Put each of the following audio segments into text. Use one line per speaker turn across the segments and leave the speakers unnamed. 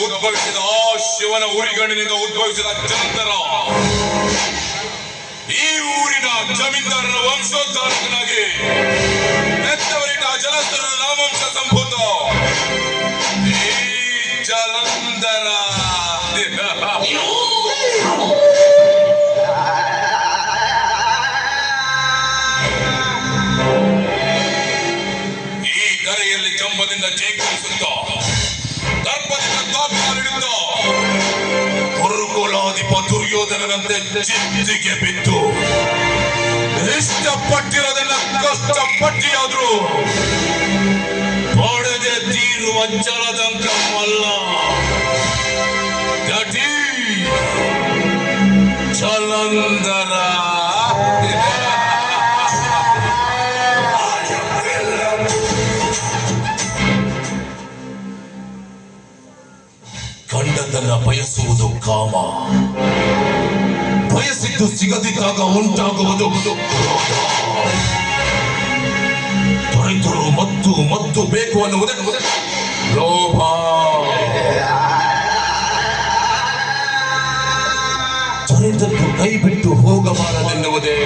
ಉದ್ಭವಿಸಿದ ಆ ಶಿವನ ಊರಿಗಣ್ಣಿನಿಂದ ಉದ್ಭವಿಸಿದ ಚಂದ್ರ ಈ ಊರಿನ ಜಮೀನ್ದಾರರ ವಂಶೋದ್ಧಾರಕನಾಗಿ ನೆತ್ತವರಿಟ ಜಲಸ್ಥರ ನಾಮವಂಶ ಸಂಭೂತ ಈ ಜಲಂಧರ ಈ ಧರೆಯಲ್ಲಿ ಜಂಬದಿಂದ ಜೇಕರಿಸುತ್ತ ದರ್ಪದಿಂದ ತಾಪಿನಲ್ಲಿಡುತ್ತ ಕುರುಕುಲಾಧಿಪ ದುರ್ಯೋಧನನಂತೆ ಚಿಂತೆಗೆ ಬಿದ್ದು ಇಷ್ಟಪಟ್ಟಿರೋದನ್ನ ಕಷ್ಟಪಟ್ಟಿಯಾದ್ರು ಪಡೆದೆ ತೀರುವ ಜಲದಂಕಮಲ್ಲ ಗಟಿ ಜಲಂಧರ ಕಂಡದನ್ನ ಬಯಸುವುದು ಕಾಮ, ಬಯಸಿದ್ದು ಸಿಗದಿದ್ದಾಗ ಉಂಟಾಗುವುದು ದೊರೆತರು ಮತ್ತು ಬೇಕು ಅನ್ನುವುದೇ ಲೋಭ. ದೊರೆತದ್ದು ಕೈ ಬಿಟ್ಟು ಹೋಗಬಾರದೆನ್ನುವುದೇ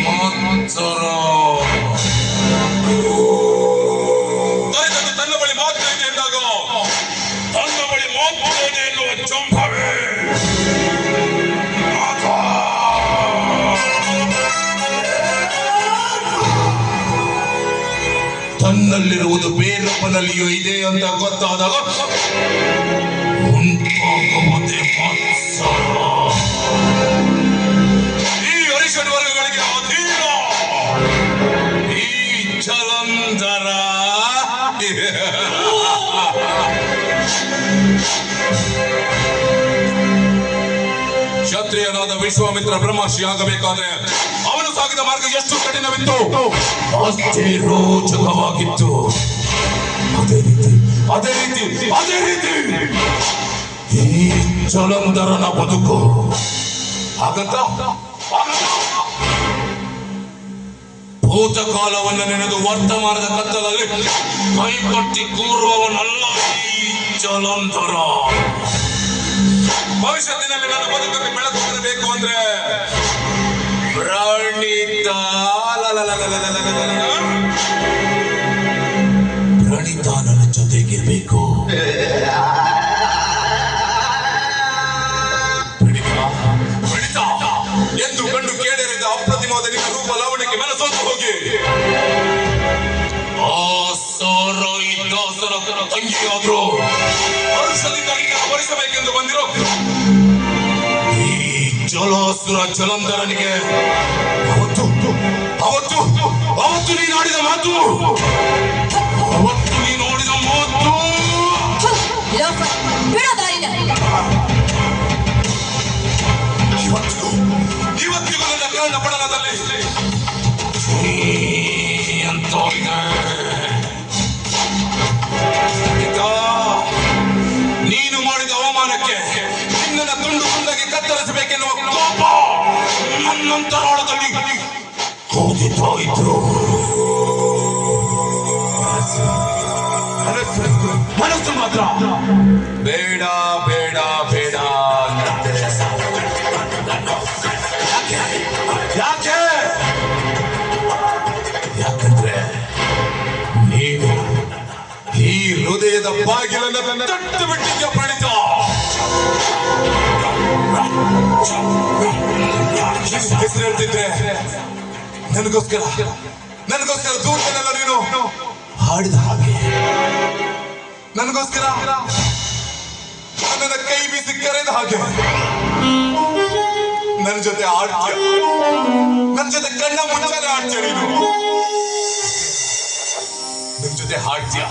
ಮತ್ಸರ. ದೊರೆತದ್ದು ತನ್ನ ಬಳಿ ಮಾತ್ರ ಇದೆ ಎಂದಾಗ ತನ್ನ ಬಳಿ ಮಾತ್ರ ಇದೆ ಎನ್ನುವ ಚಂಭವೇ ತನ್ನಲ್ಲಿರುವುದು ಬೇರೊಬ್ಬನಲ್ಲಿಯೂ ಇದೆ ಅಂತ ಗೊತ್ತಾದಾಗ ಉಂಟಾಗುವುದೇ ಮತ್ಸರ. ಈ ಅರಿಷಡ್ ವರ್ಗಗಳಿಗೆ ಅಧೀನ ಈ ಜಲಂಧರ. ಕ್ಷತ್ರಿಯನಾದ ವಿಶ್ವಾಮಿತ್ರ ಬ್ರಹ್ಮರ್ಷಿ ಆಗಬೇಕಾದ್ರೆ ಅವನು ಸಾಗಿದ ಮಾರ್ಗ ಎಷ್ಟು ಕಠಿಣವಿತ್ತು, ಅಷ್ಟೇ ರೋಚಕವಾಗಿತ್ತು. ಅದೇ ರೀತಿ ಈ ಜಲಂಧರನ ಬದುಕು ಹಾಗಂತ ಭೂತಕಾಲವನ್ನು ನೆನೆದು ವರ್ತಮಾನದ ಕತ್ತಲಲ್ಲಿ ಕೈಕಟ್ಟಿ ಕೂರುವವನಲ್ಲ ಈ ಜಲಂಧರ. ಭವಿಷ್ಯತ್ತಿನಲ್ಲಿ ನನ್ನ ಬದುಕಕ್ಕೆ ಬೆಳಕು ಬರಬೇಕು ಅಂದ್ರೆ ಪ್ರಣೀತ ನನ್ನ ಜೊತೆಗಿರ್ಬೇಕು. ಪ್ರಣೀತ ಎಂದು ಕಂಡು ಕೇಳಿರಿದ್ದ ಅಪ್ರತಿಮವಾದ ನಿನ್ನ ರೂಪ ಲಾವಣಕ್ಕೆ ಮನಸ್ಸೊತ್ತು ಹೋಗಿ ಆ ಸಾರಾಯಿ ದಾಸರ ತಂಗಿಯಾದ್ರು ವರ್ಷದಿಂದ ನಿನ್ನ ವರಿಸಬೇಕೆಂದು ಬಂದಿರೋ ಈ ಜಲಾಸುರ ಜಲಂಧರನಿಗೆ ಅವತ್ತು ನೀನು ಆಡಿದ ಮಾತು, ಅವತ್ತು ನೀನು ಆಡಿದ ಮಾತು ಇವತ್ತಿಗೂ ನನ್ನ ಕರ್ಣ ಪಡಲದಲ್ಲಿ ಅಂತ ನೀನು ಮಾಡಿದ ಅವಮಾನಕ್ಕೆ ನಿನ್ನನ್ನು ತುಂಡು ತುಂಡಾಗಿ ಕತ್ತರಿಸಬೇಕೆನ್ನುವ ಕೋಪ ನನ್ನಂತರಾಳದಲ್ಲಿ ಕೂದಿತೋಯಿತು. ಮನಸ್ಸು ಮಾತ್ರ ಬೇಡ ಬೇಡ ಬೇಡ. ಯಾಕೆ? ಯಾಕಂದ್ರೆ ನೀನು ಈ ಹೃದಯದ ಬಾಗಿಲನ್ನು ತಟ್ಟು ಬಿಟ್ಟಿದ್ಯ ಪ್ರಣೀತ. ಹೆಸರು ಹೇಳ್ತಿದ್ರೆ ನನಗೋಸ್ಕರ ದೂರದಲ್ಲೆಲ್ಲ ನೀನು ಹಾಡಿದ ಹಾಗೆ, ನನಗೋಸ್ಕರ ನನ್ನ ಕೈ ಬೀಸಿ ಕರೆದ ಹಾಗೆ ನನ್ನ ಜೊತೆ ಆಡ್ತೀಯ, ನನ್ನ ಜೊತೆ ಕಣ್ಣ ಮುಚ್ಚಾಲೆ ಆಡ್ತೀಯ, ನೀನು ನನ್ನ ಜೊತೆ ಹಾಡ್ತೀಯ.